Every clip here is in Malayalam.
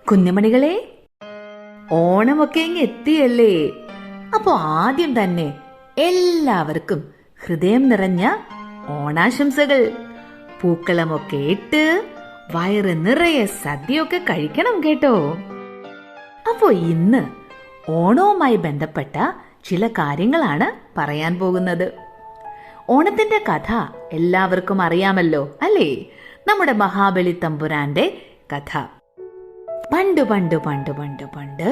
കുഞ്ഞുമണികളെ, ഓണമൊക്കെ ഇങ്ങ് എത്തിയല്ലേ. അപ്പോ ആദ്യം തന്നെ എല്ലാവർക്കും ഹൃദയം നിറഞ്ഞ ഓണാശംസകൾ. പൂക്കളമൊക്കെ ഇട്ട് വയറ് നിറയെ സദ്യയൊക്കെ കഴിക്കണം കേട്ടോ. അപ്പോ ഇന്ന് ഓണവുമായി ബന്ധപ്പെട്ട ചില കാര്യങ്ങളാണ് പറയാൻ പോകുന്നത്. ഓണത്തിന്റെ കഥ എല്ലാവർക്കും അറിയാമല്ലോ അല്ലേ? നമ്മുടെ മഹാബലി തമ്പുരാന്റെ കഥ. പണ്ട് പണ്ട് പണ്ട് പണ്ട് പണ്ട്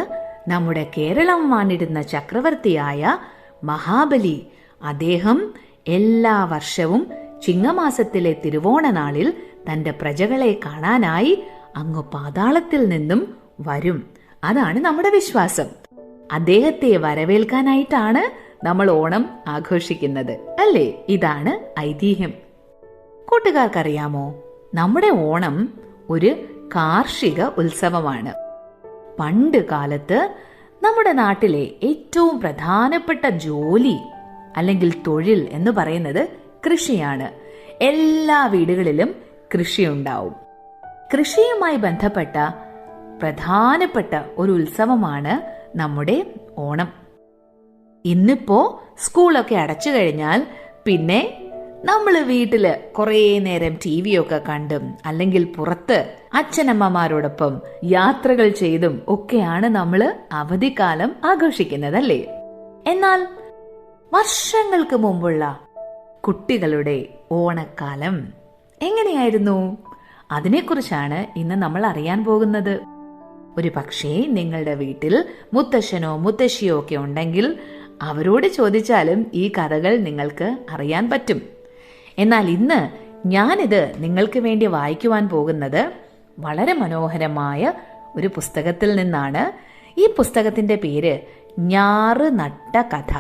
നമ്മുടെ കേരളം വാണിടുന്ന ചക്രവർത്തിയായ മഹാബലി, അദ്ദേഹം എല്ലാ വർഷവും ചിങ്ങമാസത്തിലെ തിരുവോണ നാളിൽ തന്റെ പ്രജകളെ കാണാനായി അങ്ങ് പാതാളത്തിൽ നിന്നും വരും. അതാണ് നമ്മുടെ വിശ്വാസം. അദ്ദേഹത്തെ വരവേൽക്കാനായിട്ടാണ് നമ്മൾ ഓണം ആഘോഷിക്കുന്നത് അല്ലേ? ഇതാണ് ഐതിഹ്യം. കൂട്ടുകാർക്കറിയാമോ, നമ്മുടെ ഓണം ഒരു കാർഷിക ഉത്സവമാണ്. പണ്ട് കാലത്ത് നമ്മുടെ നാട്ടിലെ ഏറ്റവും പ്രധാനപ്പെട്ട ജോലി അല്ലെങ്കിൽ തൊഴിൽ എന്ന് പറയുന്നത് കൃഷിയാണ്. എല്ലാ വീടുകളിലും കൃഷിയുണ്ടാവും. കൃഷിയുമായി ബന്ധപ്പെട്ട പ്രധാനപ്പെട്ട ഒരു ഉത്സവമാണ് നമ്മുടെ ഓണം. ഇന്നിപ്പോ സ്കൂളൊക്കെ അടച്ചു കഴിഞ്ഞാൽ പിന്നെ നമ്മൾ വീട്ടില് കുറേ നേരം TV ഒക്കെ കണ്ടും അല്ലെങ്കിൽ പുറത്ത് അച്ഛനമ്മമാരോടൊപ്പം യാത്രകൾ ചെയ്തും ഒക്കെയാണ് നമ്മൾ അവധിക്കാലം ആഘോഷിക്കുന്നതല്ലേ. എന്നാൽ വർഷങ്ങൾക്ക് മുമ്പുള്ള കുട്ടികളുടെ ഓണക്കാലം എങ്ങനെയായിരുന്നു? അതിനെക്കുറിച്ചാണ് ഇന്ന് നമ്മൾ അറിയാൻ പോകുന്നത്. ഒരു പക്ഷേ നിങ്ങളുടെ വീട്ടിൽ മുത്തശ്ശനോ മുത്തശ്ശിയോ ഒക്കെ ഉണ്ടെങ്കിൽ അവരോട് ചോദിച്ചാലും ഈ കഥകൾ നിങ്ങൾക്ക് അറിയാൻ പറ്റും. എന്നാൽ ഇന്ന് ഞാനിത് നിങ്ങൾക്ക് വേണ്ടി വായിക്കുവാൻ പോകുന്നത് വളരെ മനോഹരമായ ഒരു പുസ്തകത്തിൽ നിന്നാണ്. ഈ പുസ്തകത്തിന്റെ പേര് ഞാറ് നട്ട കഥ.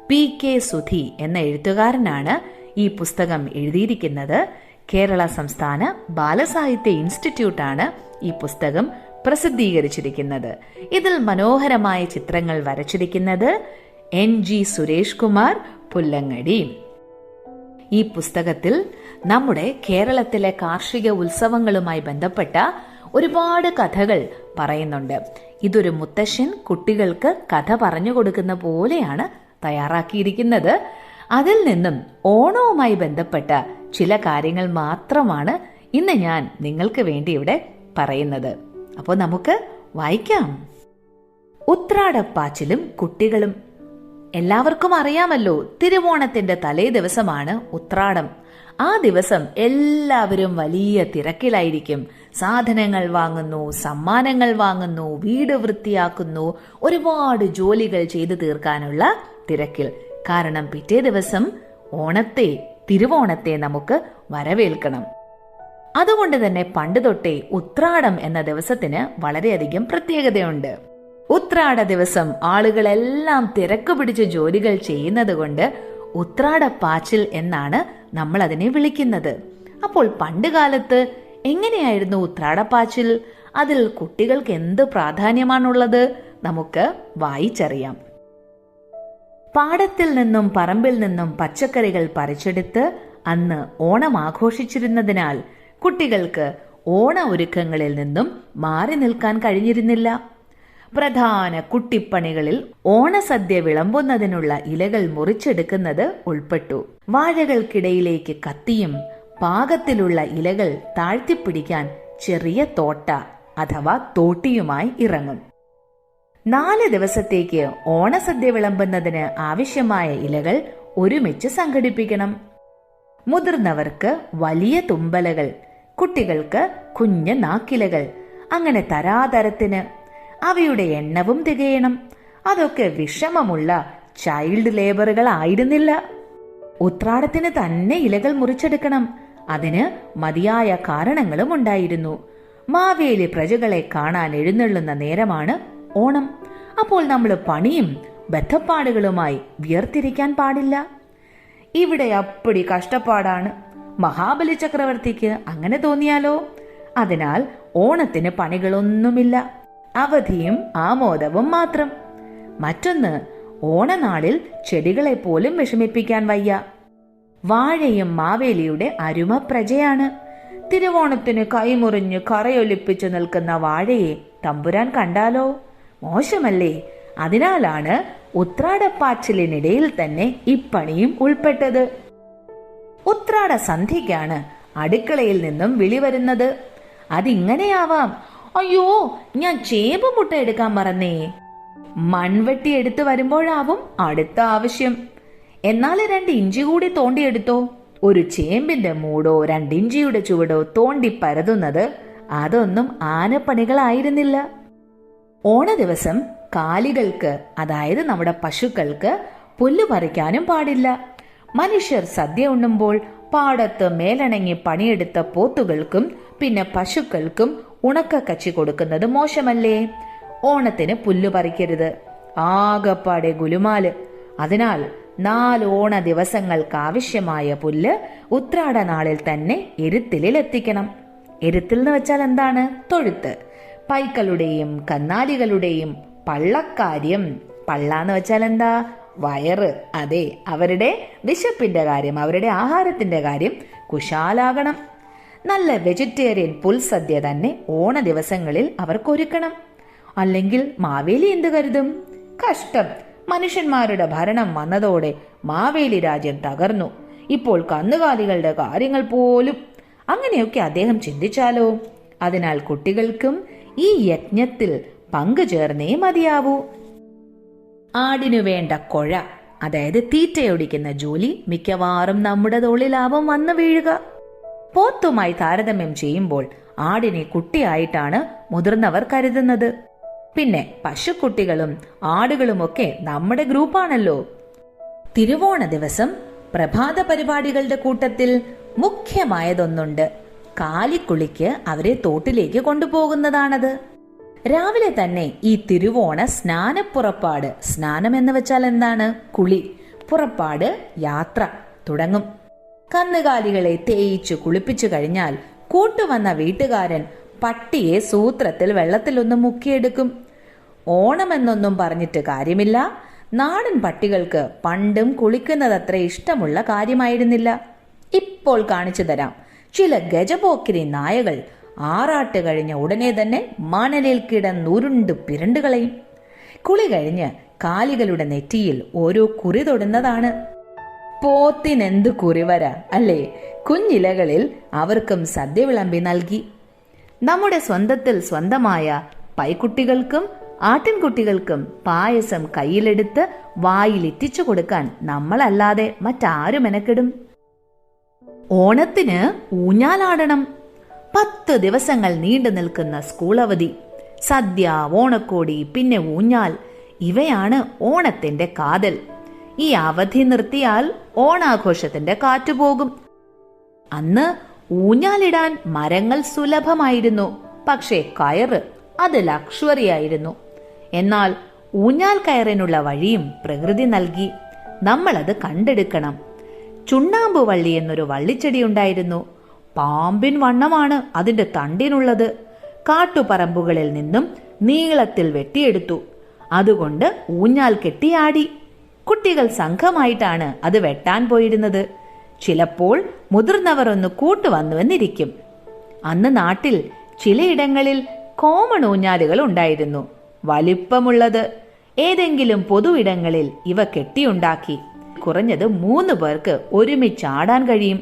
PK സുധി എന്ന എഴുത്തുകാരനാണ് ഈ പുസ്തകം എഴുതിയിരിക്കുന്നത്. കേരള സംസ്ഥാന ബാലസാഹിത്യ ഇൻസ്റ്റിറ്റ്യൂട്ടാണ് ഈ പുസ്തകം പ്രസിദ്ധീകരിച്ചിരിക്കുന്നത്. ഇതിൽ മനോഹരമായ ചിത്രങ്ങൾ വരച്ചിരിക്കുന്നത് NG സുരേഷ് കുമാർ പുല്ലങ്ങടി. ഈ പുസ്തകത്തിൽ നമ്മുടെ കേരളത്തിലെ കാർഷിക ഉത്സവങ്ങളുമായി ബന്ധപ്പെട്ട ഒരുപാട് കഥകൾ പറയുന്നുണ്ട്. ഇതൊരു മുത്തശ്ശൻ കുട്ടികൾക്ക് കഥ പറഞ്ഞു കൊടുക്കുന്ന പോലെയാണ് തയ്യാറാക്കിയിരിക്കുന്നത്. അതിൽ നിന്നും ഓണവുമായി ബന്ധപ്പെട്ട ചില കാര്യങ്ങൾ മാത്രമാണ് ഇന്ന് ഞാൻ നിങ്ങൾക്ക് വേണ്ടി ഇവിടെ പറയുന്നത്. അപ്പോൾ നമുക്ക് വായിക്കാം. ഉത്രാടപ്പാച്ചിലും കുട്ടികളും. എല്ലാവർക്കും അറിയാമല്ലോ, തിരുവോണത്തിന്റെ തലേ ദിവസമാണ് ഉത്രാടം. ആ ദിവസം എല്ലാവരും വലിയ തിരക്കിലായിരിക്കും. സാധനങ്ങൾ വാങ്ങുന്നു, സമ്മാനങ്ങൾ വാങ്ങുന്നു, വീട് വൃത്തിയാക്കുന്നു, ഒരുപാട് ജോലികൾ ചെയ്തു തീർക്കാനുള്ള തിരക്കിൽ. കാരണം പിറ്റേ ദിവസം തിരുവോണത്തെ നമുക്ക് വരവേൽക്കണം. അതുകൊണ്ട് തന്നെ പണ്ട് തൊട്ടേ ഉത്രാടം എന്ന ദിവസത്തിന് വളരെയധികം പ്രത്യേകതയുണ്ട്. ഉത്രാട ദിവസം ആളുകളെല്ലാം തിരക്ക് പിടിച്ച് ജോലികൾ ചെയ്യുന്നത് കൊണ്ട് ഉത്രാടപ്പാച്ചിൽ എന്നാണ് നമ്മൾ അതിനെ വിളിക്കുന്നത്. അപ്പോൾ പണ്ട് കാലത്ത് എങ്ങനെയായിരുന്നു ഉത്രാടപ്പാച്ചിൽ? അതിൽ കുട്ടികൾക്ക് എന്ത് പ്രാധാന്യമാണുള്ളത്? നമുക്ക് വായിച്ചറിയാം. പാടത്തിൽ നിന്നും പറമ്പിൽ നിന്നും പച്ചക്കറികൾ പറിച്ചെടുത്ത് അന്ന് ഓണം ആഘോഷിച്ചിരുന്നതിനാൽ കുട്ടികൾക്ക് ഓണ ഒരുക്കങ്ങളിൽ നിന്നും മാറി നിൽക്കാൻ കഴിഞ്ഞിരുന്നില്ല. പ്രധാന കുട്ടിപ്പണികളിൽ ഓണസദ്യ വിളമ്പുന്നതിനുള്ള ഇലകൾ മുറിച്ചെടുക്കുന്നത് ഉൾപ്പെട്ടു. വാഴകൾക്കിടയിലേക്ക് കത്തിയും പാകത്തിലുള്ള ഇലകൾ താഴ്ത്തിപ്പിടിക്കാൻ ചെറിയ തോട്ട അഥവാ തോട്ടിയുമായി ഇറങ്ങും. 4 ദിവസത്തേക്ക് ഓണസദ്യ വിളമ്പുന്നതിന് ആവശ്യമായ ഇലകൾ ഒരുമിച്ച് സംഘടിപ്പിക്കണം. മുതിർന്നവർക്ക് വലിയ തുമ്പലകൾ, കുട്ടികൾക്ക് കുഞ്ഞ് നാക്കിലകൾ, അങ്ങനെ തരാതരത്തിന്. അവയുടെ എണ്ണവും തികയണം. അതൊക്കെ വിഷമമുള്ള ചൈൽഡ് ലേബറുകൾ ആയിരുന്നില്ല. ഉത്രാടത്തിന് തന്നെ ഇലകൾ മുറിച്ചെടുക്കണം. അതിന് മതിയായ കാരണങ്ങളും ഉണ്ടായിരുന്നു. മാവേലി പ്രജകളെ കാണാൻ എഴുന്നള്ളുന്ന നേരമാണ് ഓണം. അപ്പോൾ നമ്മൾ പണിയും ബദ്ധപ്പാടുകളുമായി വിയർത്തിരിക്കാൻ പാടില്ല. ഇവിടെ അപ്പടി കഷ്ടപ്പാടാണ്. മഹാബലി ചക്രവർത്തിക്ക് അങ്ങനെ തോന്നിയാലോ? അതിനാൽ ഓണത്തിന് പണികളൊന്നുമില്ല, അവധിയും ആമോദവും മാത്രം. മറ്റൊന്ന്, ഓണനാളിൽ ചെടികളെ പോലും വിഷമിപ്പിക്കാൻ വയ്യ. വാഴയും മാവേലിയുടെ അരുമ പ്രജയാണ്. തിരുവോണത്തിന് കൈമുറിഞ്ഞ് കറയൊലിപ്പിച്ചു നിൽക്കുന്ന വാഴയെ തമ്പുരാൻ കണ്ടാലോ? മോശമല്ലേ? അതിനാലാണ് ഉത്രാടപ്പാച്ചിലിനിടയിൽ തന്നെ ഇപ്പണിയും ഉൾപ്പെട്ടത്. ഉത്രാട സന്ധ്യയ്ക്കാണ് അടുക്കളയിൽ നിന്നും വിളി വരുന്നത്. അതിങ്ങനെയാവാം: അയ്യോ, ഞാൻ ചേമ്പ് മുട്ട എടുക്കാൻ മറന്നേ. മൺവെട്ടി എടുത്തു വരുമ്പോഴാവും അടുത്ത ആവശ്യം. എന്നാൽ 2 ഇഞ്ചി കൂടി തോണ്ടിയെടുത്തോ. ഒരു ചേമ്പിന്റെ മൂടോ 2 ഇഞ്ചിയുടെ ചുവടോ തോണ്ടി പരതുന്നത് അതൊന്നും ആനപ്പണികളായിരുന്നില്ല. ഓണ ദിവസം കാലികൾക്ക്, അതായത് നമ്മുടെ പശുക്കൾക്ക് പുല്ല് പറിക്കാനും പാടില്ല. മനുഷ്യർ സദ്യ ഉണ്ണുമ്പോൾ പാടത്ത് മേലണങ്ങി പണിയെടുത്ത പോത്തുകൾക്കും പിന്നെ പശുക്കൾക്കും ഉണക്കക്കച്ചി കൊടുക്കുന്നത് മോശമല്ലേ? ഓണത്തിന് പുല്ല് പറിക്കരുത്. ആകപ്പാടെ ഗുലുമാല്. അതിനാൽ 4 ഓണ ദിവസങ്ങൾക്ക് ആവശ്യമായ പുല്ല് ഉത്രാട നാളിൽ തന്നെ എരുത്തിലിൽ എത്തിക്കണം. എരുത്തിൽ എന്ന് വെച്ചാൽ എന്താണ്? തൊഴുത്ത്. പൈക്കളുടെയും കന്നാലികളുടെയും പള്ളക്കാര്യം. പള്ളാന്ന് വെച്ചാൽ എന്താ? വയറ്. അതെ, അവരുടെ വിശപ്പിന്റെ കാര്യം, അവരുടെ ആഹാരത്തിന്റെ കാര്യം കുശാലാകണം. നല്ല വെജിറ്റേറിയൻ പുൽസദ്യ തന്നെ ഓണ ദിവസങ്ങളിൽ അവർക്കൊരുക്കണം. അല്ലെങ്കിൽ മാവേലി എന്ത് കരുതും? കഷ്ടം, മനുഷ്യന്മാരുടെ ഭരണം വന്നതോടെ മാവേലി രാജ്യം തകർന്നു. ഇപ്പോൾ കന്നുകാലികളുടെ കാര്യങ്ങൾ പോലും. അങ്ങനെയൊക്കെ അദ്ദേഹം ചിന്തിച്ചാലോ? അതിനാൽ കുട്ടികൾക്കും ഈ യജ്ഞത്തിൽ പങ്കുചേർന്നേ മതിയാവൂ. ആടിനു വേണ്ട കൊഴ, അതായത് തീറ്റയൊടിക്കുന്ന ജോലി മിക്കവാറും നമ്മുടെ തോളിലാവും വന്നു വീഴുക. പോത്തുമായി താരതമ്യം ചെയ്യുമ്പോൾ ആടിനെ കുട്ടിയായിട്ടാണ് മുതിർന്നവർ കരുതുന്നത്. പിന്നെ പശുക്കുട്ടികളും ആടുകളുമൊക്കെ നമ്മുടെ ഗ്രൂപ്പാണല്ലോ. തിരുവോണ ദിവസം പ്രഭാത പരിപാടികളുടെ കൂട്ടത്തിൽ മുഖ്യമായതൊന്നുണ്ട്. കാലിക്കുളിക്ക് അവരെ തോട്ടിലേക്ക് കൊണ്ടുപോകുന്നതാണത്. രാവിലെ തന്നെ ഈ തിരുവോണ സ്നാനപ്പുറപ്പാട്, സ്നാനം എന്ന് വെച്ചാൽ എന്താണ്? കുളി. പുറപ്പാട്, യാത്ര തുടങ്ങും. കന്നുകാലികളെ തേയിച്ചു കുളിപ്പിച്ചു കഴിഞ്ഞാൽ കൂട്ടുവന്ന വീട്ടുകാരൻ പട്ടിയെ സൂത്രത്തിൽ വെള്ളത്തിലൊന്ന് മുക്കിയെടുക്കും. ഓണമെന്നൊന്നും പറഞ്ഞിട്ട് കാര്യമില്ല. നാടൻ പട്ടികൾക്ക് പണ്ടും കുളിക്കുന്നതത്ര ഇഷ്ടമുള്ള കാര്യമായിരുന്നില്ല. ഇപ്പോൾ കാണിച്ചു തരാം. ചില ഗജപോക്കിരി നായകൾ ആറാട്ട് കഴിഞ്ഞ ഉടനെ തന്നെ മണലിൽ കിടന്നുരുണ്ടു പിരണ്ടുകളയും. കുളി കഴിഞ്ഞ് കാലികളുടെ നെറ്റിയിൽ ഓരോ കുറി തൊടുന്നതാണ്. പോത്തിനെന്തു കുറിവര അല്ലേ? കുഞ്ഞിലകളിൽ അവർക്കും സദ്യ വിളമ്പി നൽകി. നമ്മുടെ സ്വന്തത്തിൽ സ്വന്തമായ പൈക്കുട്ടികൾക്കും ആട്ടിൻകുട്ടികൾക്കും പായസം കയ്യിലെടുത്ത് വായിലിറ്റിച്ചു കൊടുക്കാൻ നമ്മളല്ലാതെ മറ്റാരും മെനക്കെടും? ഓണത്തിന് ഊഞ്ഞാലാടണം. 10 ദിവസങ്ങൾ നീണ്ടു നിൽക്കുന്ന സ്കൂൾ അവധി, സദ്യ, ഓണക്കോടി, പിന്നെ ഊഞ്ഞാൽ, ഇവയാണ് ഓണത്തിന്റെ കാതൽ. ഈ അവധി നിർത്തിയാൽ ഓണാഘോഷത്തിന്റെ കാറ്റുപോകും. അന്ന് ഊഞ്ഞാലിടാൻ മരങ്ങൾ സുലഭമായിരുന്നു. പക്ഷേ കയറ് അത് ലക്ഷറി ആയിരുന്നു. എന്നാൽ ഊഞ്ഞാൽ കയറിനുള്ള വഴിയും പ്രകൃതി നൽകി. നമ്മളത് കണ്ടെടുക്കണം. ചുണ്ണാമ്പ് വള്ളി എന്നൊരു വള്ളിച്ചെടി ഉണ്ടായിരുന്നു. പാമ്പിൻ വണ്ണമാണ് അതിന്റെ തണ്ടിനുള്ളത്. കാട്ടുപറമ്പുകളിൽ നിന്നും നീളത്തിൽ വെട്ടിയെടുത്തു. അതുകൊണ്ട് ഊഞ്ഞാൽ കെട്ടിയാടി. കുട്ടികൾ സംഘമായിട്ടാണ് അത് വെട്ടാൻ പോയിരുന്നത്. ചിലപ്പോൾ മുതിർന്നവർ ഒന്ന് കൂട്ടുവന്നുവെന്നിരിക്കും. അന്ന് നാട്ടിൽ ചിലയിടങ്ങളിൽ കോമൺ ഊഞ്ഞാലുകൾ ഉണ്ടായിരുന്നു, വലിപ്പമുള്ളത്. ഏതെങ്കിലും പൊതുവിടങ്ങളിൽ ഇവ കെട്ടിയുണ്ടാക്കി കുറഞ്ഞത് 3 പേർക്ക് ഒരുമിച്ചാടാൻ കഴിയും.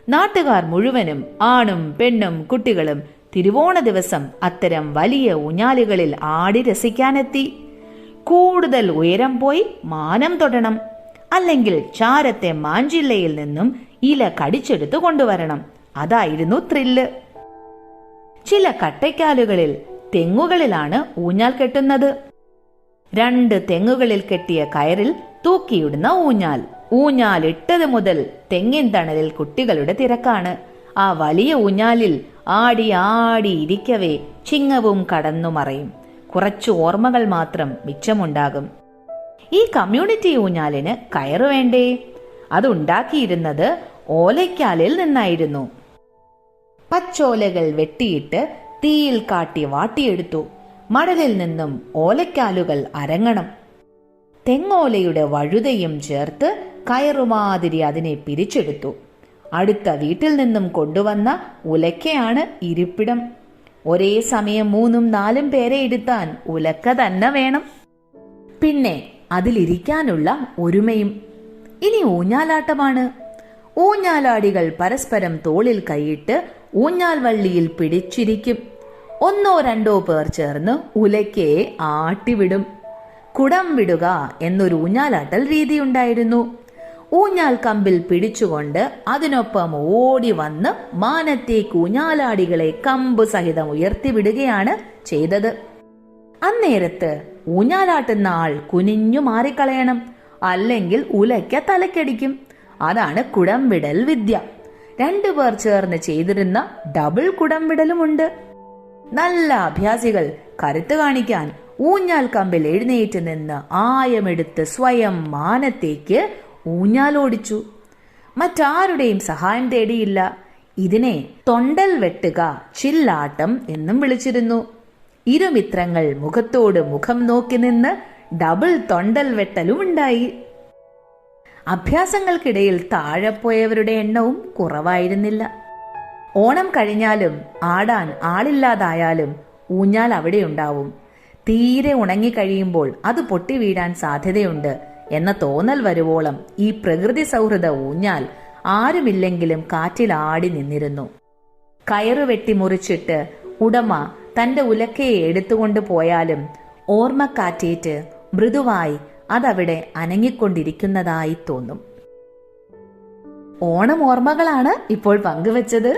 നാട്ടുകാർ മുഴുവനും, ആണും പെണ്ണും കുട്ടികളും, തിരുവോണ ദിവസം അത്തരം വലിയ ഊഞ്ഞാലുകളിൽ ആടി രസിക്കാനെത്തി. കൂടുതൽ ഉയരം പോയി മാനം തൊടണം. അല്ലെങ്കിൽ ചാരത്തെ മാഞ്ചില്ലയിൽ നിന്നും ഇല കടിച്ചെടുത്തു കൊണ്ടുവരണം. അതായിരുന്നു ത്രില്ല്. ചില കട്ടയ്ക്കാലുകളിൽ, തെങ്ങുകളിലാണ് ഊഞ്ഞാൽ കെട്ടുന്നത്. 2 തെങ്ങുകളിൽ കെട്ടിയ കയറിൽ തൂക്കിയിടുന്ന ഊഞ്ഞാൽ. ഊഞ്ഞാൽ ഇട്ടത് മുതൽ തെങ്ങിൻ തണലിൽ കുട്ടികളുടെ തിരക്കാണ്. ആ വലിയ ഊഞ്ഞാലിൽ ആടി ആടി ഇരിക്കവേ ചിങ്ങവും കടന്നു മറയും. കുറച്ചു ഓർമ്മകൾ മാത്രം മിച്ചമുണ്ടാകും. ഈ കമ്മ്യൂണിറ്റി ഊഞ്ഞാലിന് കയറ് വേണ്ടേ? അതുണ്ടാക്കിയിരുന്നത് ഓലയ്ക്കാലിൽ നിന്നായിരുന്നു. പച്ചോലകൾ വെട്ടിയിട്ട് തീയിൽ കാട്ടി വാട്ടിയെടുത്തു. മടലിൽ നിന്നും ഓലയ്ക്കാലുകൾ അരങ്ങണം. തെങ്ങോലയുടെ വഴുതയും ചേർത്ത് കയറുമാതിരി അതിനെ പിരിച്ചെടുത്തു. അടുത്ത വീട്ടിൽ നിന്നും കൊണ്ടുവന്ന ഉലക്കയാണ് ഇരിപ്പിടം. ഒരേ സമയം 3-4 പേരെ ഇരുത്താൻ ഉലക്ക തന്നെ വേണം. പിന്നെ അതിലിരിക്കാനുള്ള ഒരുമയും. ഇനി ഊഞ്ഞാലാട്ടമാണ്. ഊഞ്ഞാലാടികൾ പരസ്പരം തോളിൽ കൈയിട്ട് ഊഞ്ഞാൽ വള്ളിയിൽ പിടിച്ചിരിക്കും. 1-2 പേർ ചേർന്ന് ഉലക്കയെ ആട്ടിവിടും. കുടം വിടുക എന്നൊരു ഊഞ്ഞാലാട്ടൽ രീതിയുണ്ടായിരുന്നു. ഊഞ്ഞാൽ കമ്പിൽ പിടിച്ചുകൊണ്ട് അതിനൊപ്പം ഓടി വന്ന് മാനത്തേക്ക് ഊഞ്ഞാലാടികളെ കമ്പ് സഹിതം ഉയർത്തിവിടുകയാണ് ചെയ്തത്. അന്നേരത്ത് ഊഞ്ഞാലാട്ടുന്ന ആൾ കുനിഞ്ഞു മാറിക്കളയണം, അല്ലെങ്കിൽ ഉലയ്ക്ക തലക്കടിക്കും. അതാണ് കുടംവിടൽ വിദ്യ. 2 പേർ ചേർന്ന് ചെയ്തിരുന്ന ഡബിൾ കുടംവിടലുമുണ്ട്. നല്ല അഭ്യാസികൾ കരുത്ത് കാണിക്കാൻ ഊഞ്ഞാൽ കമ്പിൽ എഴുന്നേറ്റ് നിന്ന് ആയമെടുത്ത് സ്വയം മാനത്തേക്ക് ഊഞ്ഞാലോടിച്ചു. മറ്റാരുടെയും സഹായം തേടിയില്ല. ഇതിനെ തൊണ്ടൽ വെട്ടുക, ചില്ലാട്ടം എന്നും വിളിച്ചിരുന്നു. ഇരുമിത്രങ്ങൾ മുഖത്തോട് മുഖം നോക്കി നിന്ന് ഡബിൾ തൊണ്ടൽ വെട്ടലുമുണ്ടായി. അഭ്യാസങ്ങൾക്കിടയിൽ താഴെ പോയവരുടെ എണ്ണവും കുറവായിരുന്നില്ല. ഓണം കഴിഞ്ഞാലും ആടാൻ ആളില്ലാതായാലും ഊഞ്ഞാൽ അവിടെയുണ്ടാവും. തീരെ ഉണങ്ങിക്കഴിയുമ്പോൾ അത് പൊട്ടി വീഴാൻ സാധ്യതയുണ്ട് എന്ന തോന്നൽ വരുവോളം ഈ പ്രകൃതി സൗഹൃദ ഊഞ്ഞാൽ ആരുമില്ലെങ്കിലും കാറ്റിൽ ആടി നിന്നിരുന്നു. കയറു വെട്ടി മുറിച്ചിട്ട് ഉടമ തന്റെ ഉലക്കയെ എടുത്തുകൊണ്ട് പോയാലും ഓർമ്മക്കാറ്റേറ്റ് മൃദുവായി അതവിടെ അനങ്ങിക്കൊണ്ടിരിക്കുന്നതായി തോന്നും. ഓണം ഓർമ്മകളാണ് ഇപ്പോൾ പങ്കുവച്ചത്.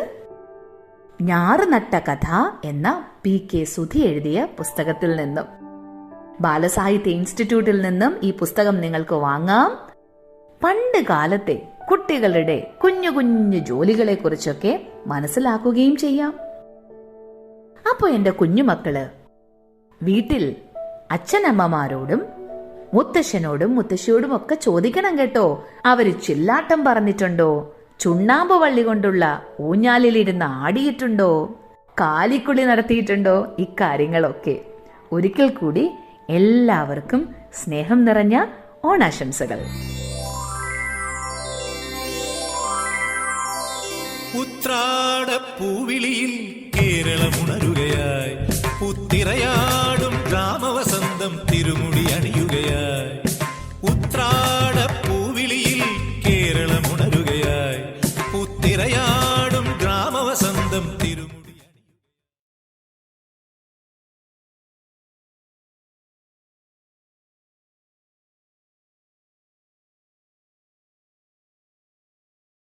ഞാറ് നട്ട കഥ എന്ന PK സുധി എഴുതിയ പുസ്തകത്തിൽ നിന്നും. ബാലസാഹിത്യ ഇൻസ്റ്റിറ്റ്യൂട്ടിൽ നിന്നും ഈ പുസ്തകം നിങ്ങൾക്ക് വാങ്ങാം. പണ്ട് കാലത്തെ കുട്ടികളുടെ കുഞ്ഞു കുഞ്ഞു ജോലികളെ കുറിച്ചൊക്കെ മനസ്സിലാക്കുകയും ചെയ്യാം. അപ്പൊ എന്റെ കുഞ്ഞുമക്കള് വീട്ടിൽ അച്ഛനമ്മമാരോടും മുത്തശ്ശനോടും മുത്തശ്ശിയോടും ഒക്കെ ചോദിക്കണം കേട്ടോ, അവര് ചില്ലാട്ടം പറഞ്ഞിട്ടുണ്ടോ, ചുണ്ണാമ്പ് വള്ളി കൊണ്ടുള്ള ഊഞ്ഞാലിലിരുന്ന് ആടിയിട്ടുണ്ടോ, കാലിക്കുളി നടത്തിയിട്ടുണ്ടോ, ഇക്കാര്യങ്ങളൊക്കെ. ഒരിക്കൽ കൂടി എല്ലാവർക്കും സ്നേഹം നിറഞ്ഞ ഓണാശംസകൾ. ഉത്രാടപ്പൂവിളിയിൽ കേരളമുണരുകയായി പുത്തിറയാടും ഗ്രാമവ